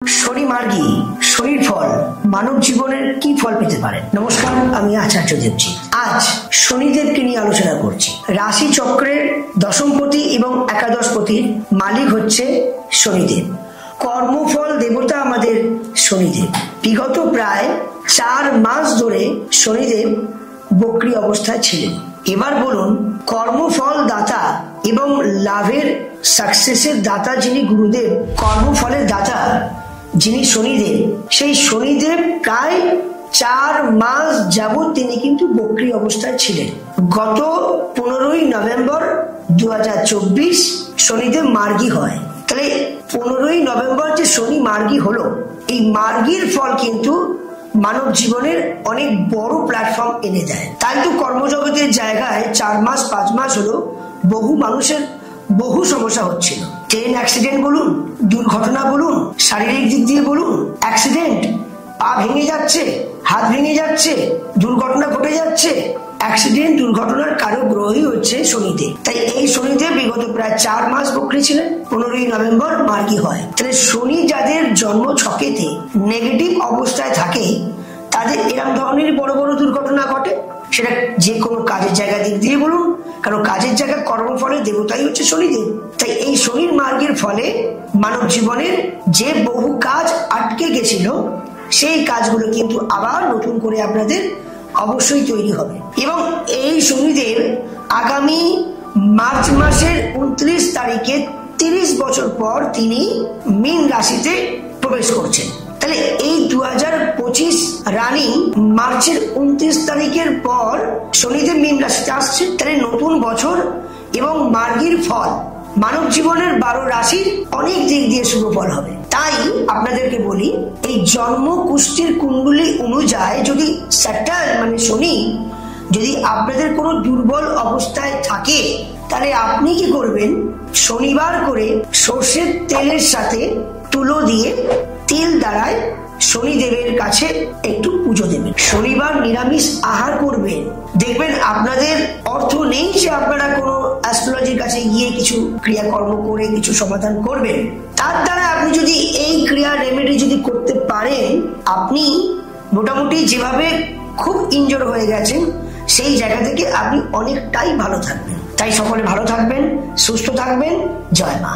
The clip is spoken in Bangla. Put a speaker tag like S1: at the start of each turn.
S1: शनि मार्गी शनिर फल मानव जीवনের কি ফল পেতে পারে। নমস্কার, আমি আচার্য দেবজি। আজ শনিদেবকে নিয়ে আলোচনা করছি। রাশি চক্রের দশমপতি এবং একাদশপতির মালিক হচ্ছে শনিদেব। কর্মফল দেবতা আমাদের শনিদেব। বিগত প্রায় 4 মাস ধরে শনিদেব বক্রী অবস্থায় ছিলেন। এবার বলুন, কর্মফল দাতা এবং লাভের সাকসেসের দাতা যিনি গুরুদেব, কর্মফলের দাতা যিনি শনিদেব, সেই শনিদেব প্রায় 4 মাস যাবৎ তিনি কিন্তু বক্রী অবস্থায় ছিলেন। গত 15ই নভেম্বর 2024 শনিদেব মার্গী হয়। তাহলে 15ই নভেম্বর যে শনি মার্গী হলো, এই মার্গীর ফল কিন্তু মানব জীবনের অনেক বড় প্ল্যাটফর্ম এনে দেয়। তাই তো কর্মজগতের জায়গায় 4 মাস 5 মাস হলো বহু মানুষের বহু সমস্যা হচ্ছিল। ট্রেন অ্যাক্সিডেন্ট বলুন, দুর্ঘটনা বলুন, শারীরিক দিক দিয়ে বলুন, অ্যাক্সিডেন্ট, পা ভেঙে যাচ্ছে, হাত ভেঙে যাচ্ছে, দুর্ঘটনা ঘটে যাচ্ছে। অ্যাক্সিডেন্ট দুর্ঘটনার কারো গ্রহই হচ্ছে শনিদেব। তাই এই শনিদেব বিগত প্রায় 4 মাস বক্রী ছিলেন, 15ই নভেম্বর মার্গী হয়। তাহলে শনি যাদের জন্ম ছকেতে নেগেটিভ অবস্থায় থাকে তাদের এরকম ধরনের বড় বড় দুর্ঘটনা ঘটে। সেটা যে কোনো কাজের জায়গা দিক দিয়ে বলুন, কারণ কাজের জায়গা কর্মফলের দেবতাই হচ্ছে শনিদেব। তাই এই শনির মার্গের ফলে মানব জীবনের যে বহু কাজ আটকে গেছিল সেই কাজগুলো কিন্তু আবার নতুন করে আপনাদের অবশ্যই তৈরি হবে। এবং এই শনিদেব আগামী মার্চ মাসের 29 তারিখে 30 বছর পর তিনি মীন রাশিতে প্রবেশ করছেন। তাহলে এই 2025 রানিং মার্চের 29 তারিখের পর শনিদেব মীন রাশিতে আসছে। তাহলে নতুন বছর এবং মার্গীর ফল মানব জীবনের 12 রাশির অনেক দিক দিয়ে শুভ ফল হবে। তাই আপনাদেরকে বলি, এই জন্ম কুষ্ঠির কুণ্ডলী অনুযায়ী যদি স্যাটার্ন মানে শনি যদি আপনাদের কোনো দুর্বল অবস্থায় থাকে, তাহলে আপনি কি করবেন, শনিবার করে সর্ষের তেলের সাথে তুলো দিয়ে তিল দ্বারায় শনিদেবের কাছে একটু পুজো দেবেন। শনিবার নিরামিষ আহার করবেন। দেখবেন আপনাদের অর্থ নেই যে আপনারা কোনো অ্যাস্ট্রোলজির কাছে গিয়ে কিছু ক্রিয়াকর্ম করে কিছু সমাধান করবেন। তার দ্বারা আপনি যদি এই ক্রিয়া রেমেডি যদি করতে পারেন, আপনি মোটামুটি যেভাবে খুব ইনজোর হয়ে গেছেন সেই জায়গা থেকে আপনি অনেকটাই ভালো থাকবেন। তাই সকলে ভালো থাকবেন, সুস্থ থাকবেন। জয় মা।